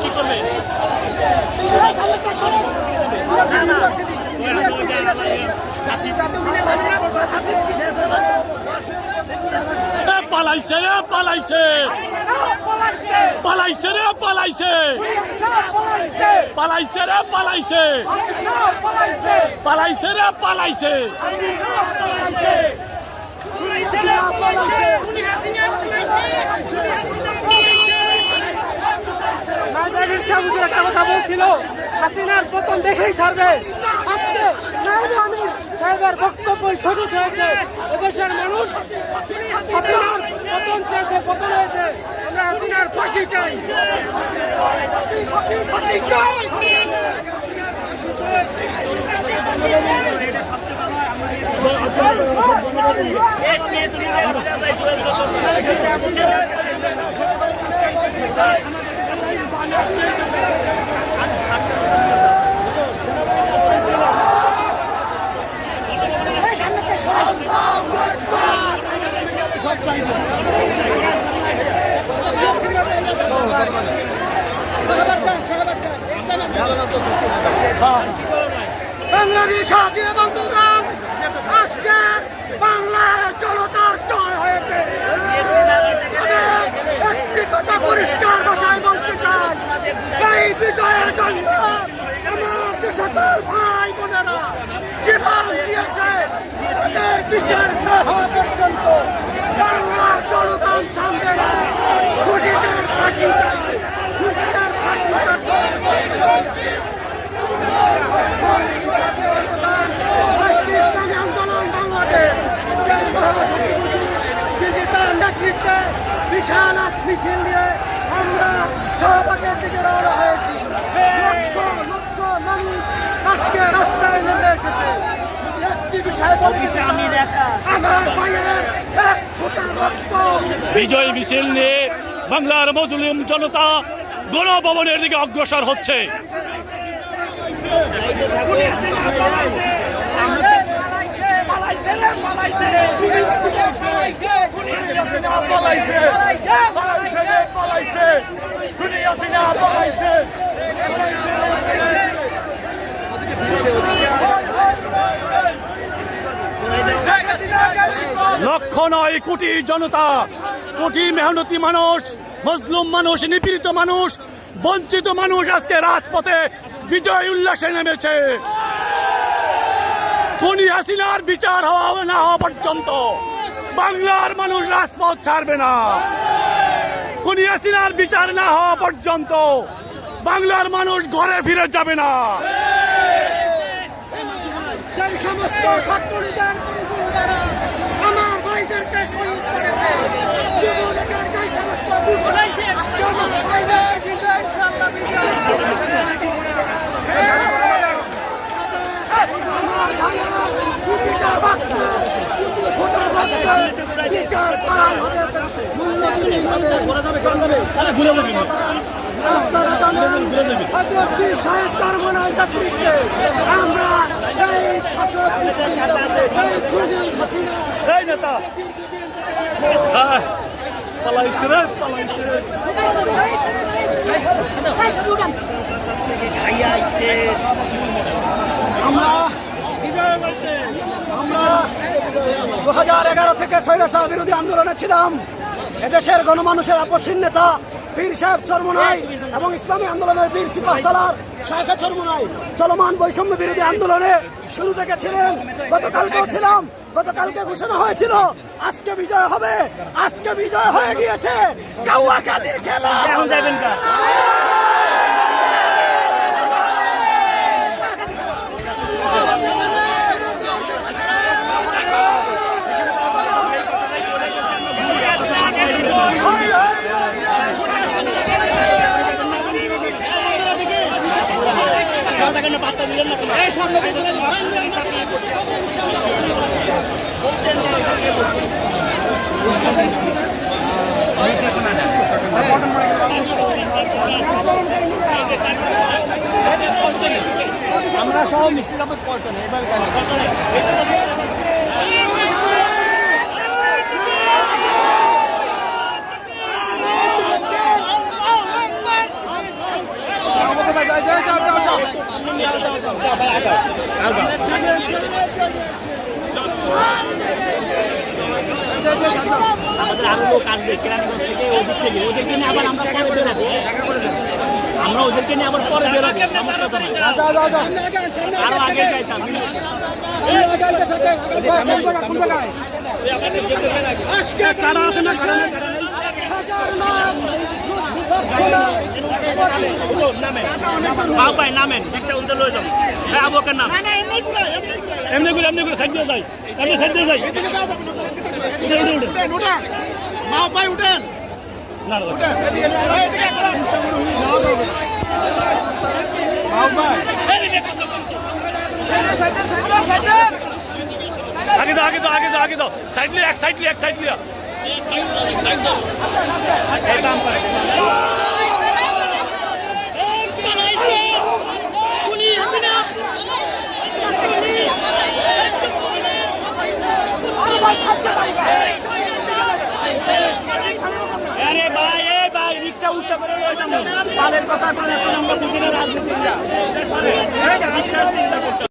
কি করবে? পালাইছে রে পালাইছে, পালাইছে রে পালাইছে, পালাইছে রে পালাইছে, পালাইছে রে পালাইছে। একটা কথা বলছিল, হাসিনার পতন দেখেই ছাড়বে। আজকে নায়েবে আমির সাহেবের বক্তব্য সঠিক হয়েছে। এদেশের মানুষ হাসিনার পতন চেয়েছে, পতন হয়েছে। আমরা হাসিনার ফাঁসি চাই। বাংলাদেশ স্বাধীন বন্ধুগণ, আজকে বাংলার জনতার জয় হয়েছে। একটি কথা পরিষ্কার ভাষায় বলতে চাই, এই বিজয়ের জন্য আমার যে সকল ভাই বোনেরা জীবন দিয়েছে, তাদের বিচার না হওয়া পর্যন্ত বাংলার জনগণ থামবে না। খুনিদের ফাঁসি চাই, খুনিদের ফাঁসি ইসলামী আন্দোলন বাংলাদেশ তার নেতৃত্বে বিশাল এক মিছিল নিয়ে আমরা শাহবাগের দিকে রওনা হয়েছি। লক্ষ লক্ষ মানুষ আজকে রাস্তায় নেমে এসেছে। একটি বিষয় বলছি, আমার ভাইয়ের এক ফোঁটা রক্ত। বিজয় মিছিল নিয়ে বাংলার মজলুম জনতা গণভবনের দিকে অগ্রসর হচ্ছে। লক্ষ নয় কোটি জনতা, কোটি মেহনতি মানুষ, মজলুম মানুষ, নিপীড়িত মানুষ, বঞ্চিত মানুষ আজকে রাজপথে বিজয় উল্লাসে নেমেছে। খুনি হাসিনার বিচার হওয়া না হওয়া পর্যন্ত বাংলার মানুষ রাজপথ ছাড়বে না। খুনি হাসিনার বিচার না হওয়া পর্যন্ত বাংলার মানুষ ঘরে ফিরে যাবে না। যে সমস্ত ছাত্রলীগের আমার ভাইদেরকে শহীদ করেছে, আপনারা জানেন সাহেব চরমোনাই নেতৃত্বে আমরা এই শাসক এই নেতা পালাইছে রে পালাইছে। আমরা 2011 থেকে স্বৈরাচার বিরোধী আন্দোলনে ছিলাম। এদেশের গণমানুষের আপসীন নেতা পীর সাহেব চরমোনাই এবং ইসলামী আন্দোলনের বীর সিপাহসালার শাখা চরমোনাই চলমান বৈষম্য বিরোধী আন্দোলনে শুরু থেকে ছিলেন। গতকালকেও ছিলাম, গতকালকে ঘোষণা হয়েছিল আজকে বিজয় হবে। আজকে বিজয় হয়ে গিয়েছে। কাউয়া কাদির খেলা এখন যাবেন না। পাত্তা দিলেন না আমরা সহ মিছিল পল্টন এবার আমাদের আরো লোক আসবে কেরানীগঞ্জ থেকে ওদিক থেকে ওদেরকে নিয়ে আবার আমরা পরে বেরোবো আমরা ওদেরকে নিয়ে আবার পরে বেরোবো সমস্যা তো নাই আরো আগে যাইতাম আজকে কারা আছে না হাজার লাখ ভাই নামেন রিক্সা উল্টে লয়ে যাবো হ্যাঁ আবুকের নাম এমনি করে সাইড দিয়ে যাই আপনি সাইড দিয়ে যাই মা ভাই উঠেন না আগে যাও সাইড লিয়ে এক সাইড লিয়া কাম করে আরে ভাই রিক্সা উচ্চ করে পালের কথা আমরা বুঝি না রাজনীতি রিক্সার চিন্তা করতে